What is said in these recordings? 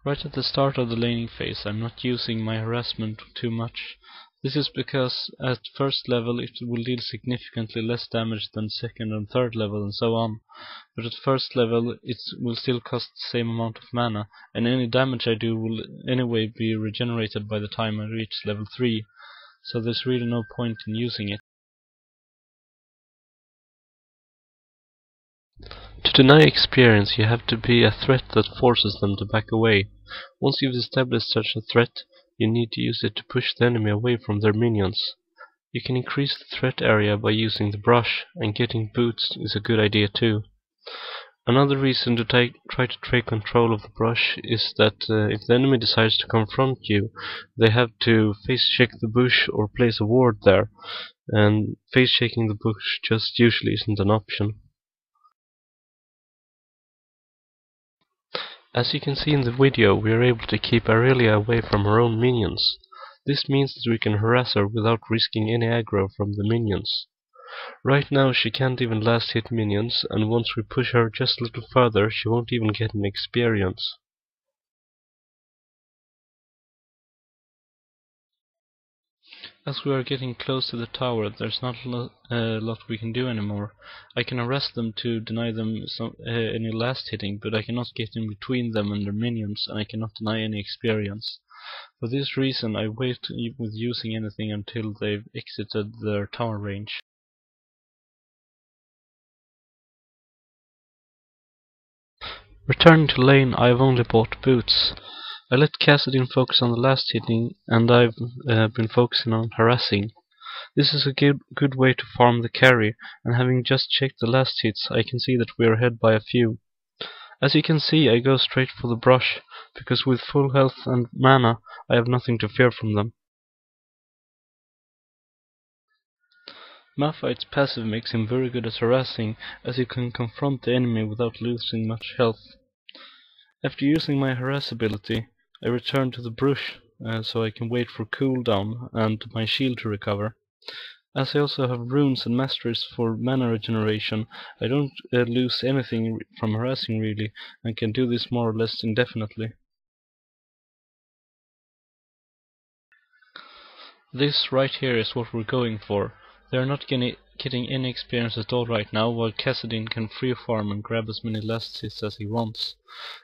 Right at the start of the laning phase, I'm not using my harassment too much. This is because at first level it will deal significantly less damage than second and third level and so on. But at first level it will still cost the same amount of mana, and any damage I do will anyway be regenerated by the time I reach level 3, so there's really no point in using it. To deny experience, you have to be a threat that forces them to back away. Once you've established such a threat, you need to use it to push the enemy away from their minions. You can increase the threat area by using the brush, and getting boots is a good idea too. Another reason to try to take control of the brush is that if the enemy decides to confront you, they have to face check the bush or place a ward there, and face checking the bush just usually isn't an option. As you can see in the video, we are able to keep Aurelia away from her own minions. This means that we can harass her without risking any aggro from the minions. Right now she can't even last hit minions, and once we push her just a little further, she won't even get an experience. As we are getting close to the tower, there's not a lot we can do anymore. I can arrest them to deny them any last hitting, but I cannot get in between them and their minions, and I cannot deny any experience. For this reason, I wait with using anything until they've exited their tower range. Returning to lane, I have only bought boots. I let Kassadin focus on the last hitting, and I've been focusing on harassing. This is a good way to farm the carry, and having just checked the last hits, I can see that we are ahead by a few. As you can see, I go straight for the brush, because with full health and mana, I have nothing to fear from them. Malphite's passive makes him very good at harassing, as he can confront the enemy without losing much health. After using my harass ability, I return to the brush, so I can wait for cooldown and my shield to recover. As I also have runes and masteries for mana regeneration, I don't lose anything from harassing really, and can do this more or less indefinitely. This right here is what we're going for. They are not getting any experience at all right now, while Kassadin can free farm and grab as many last hits as he wants.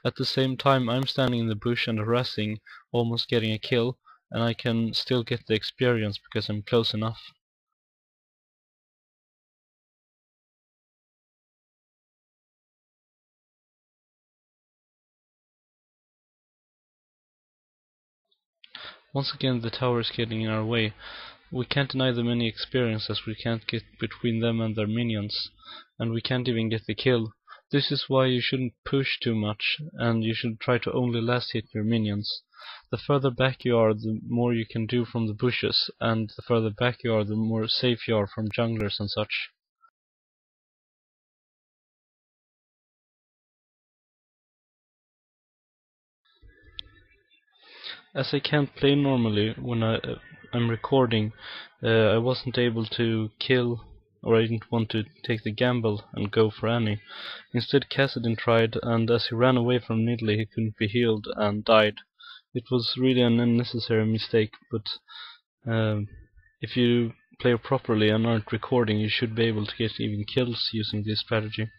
At the same time, I'm standing in the bush and harassing, almost getting a kill, and I can still get the experience because I'm close enough. Once again, the tower is getting in our way. We can't deny them any experience as we can't get between them and their minions, and we can't even get the kill. This is why you shouldn't push too much, and you should try to only last hit your minions. The further back you are, the more you can do from the bushes, and the further back you are, the more safe you are from junglers and such. As I can't play normally when I'm recording, I wasn't able to kill, or I didn't want to take the gamble and go for Annie. Instead, Kassadin tried, and as he ran away from Nidalee, he couldn't be healed and died. It was really an unnecessary mistake, but if you play properly and aren't recording, you should be able to get even kills using this strategy.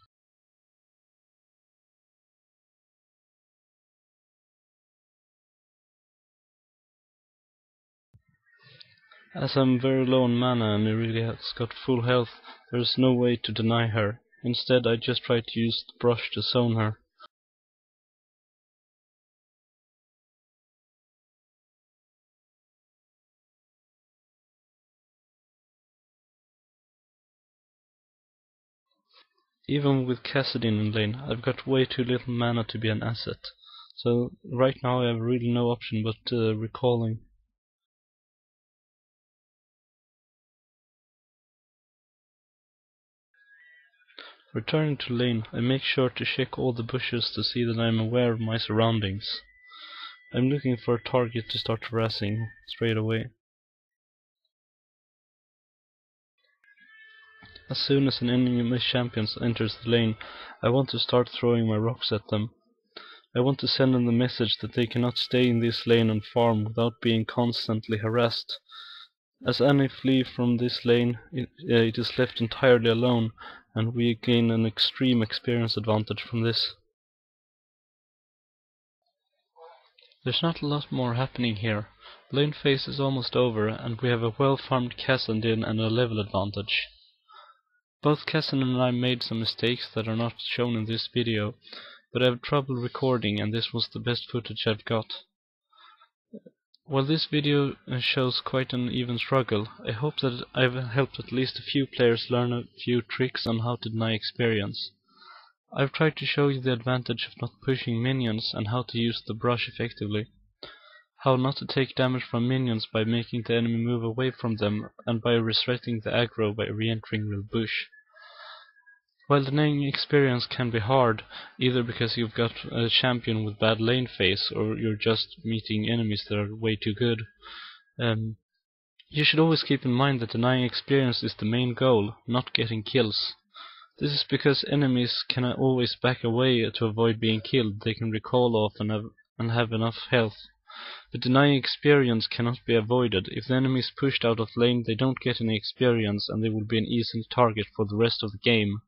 As I'm very low on mana and Aurelia has got full health, there's no way to deny her. Instead, I just try to use the brush to zone her. Even with Kassadin in lane, I've got way too little mana to be an asset. So right now I have really no option but recalling. Returning to lane, I make sure to check all the bushes to see that I am aware of my surroundings. I'm looking for a target to start harassing straight away. As soon as an enemy champion enters the lane, I want to start throwing my rocks at them. I want to send them the message that they cannot stay in this lane and farm without being constantly harassed. As any flee from this lane, it is left entirely alone, and we gain an extreme experience advantage from this. There's not a lot more happening here. Lane phase is almost over, and we have a well-farmed Cassian and a level advantage. Both Cassian and I made some mistakes that are not shown in this video, but I have trouble recording, and this was the best footage I've got. While this video shows quite an even struggle, I hope that I've helped at least a few players learn a few tricks on how to deny experience. I've tried to show you the advantage of not pushing minions and how to use the brush effectively. How not to take damage from minions by making the enemy move away from them, and by resetting the aggro by re-entering the bush. While denying experience can be hard, either because you've got a champion with bad lane phase, or you're just meeting enemies that are way too good, you should always keep in mind that denying experience is the main goal, not getting kills. This is because enemies can always back away to avoid being killed. They can recall off and have enough health. But denying experience cannot be avoided. If the enemy is pushed out of lane, they don't get any experience, and they will be an easy target for the rest of the game.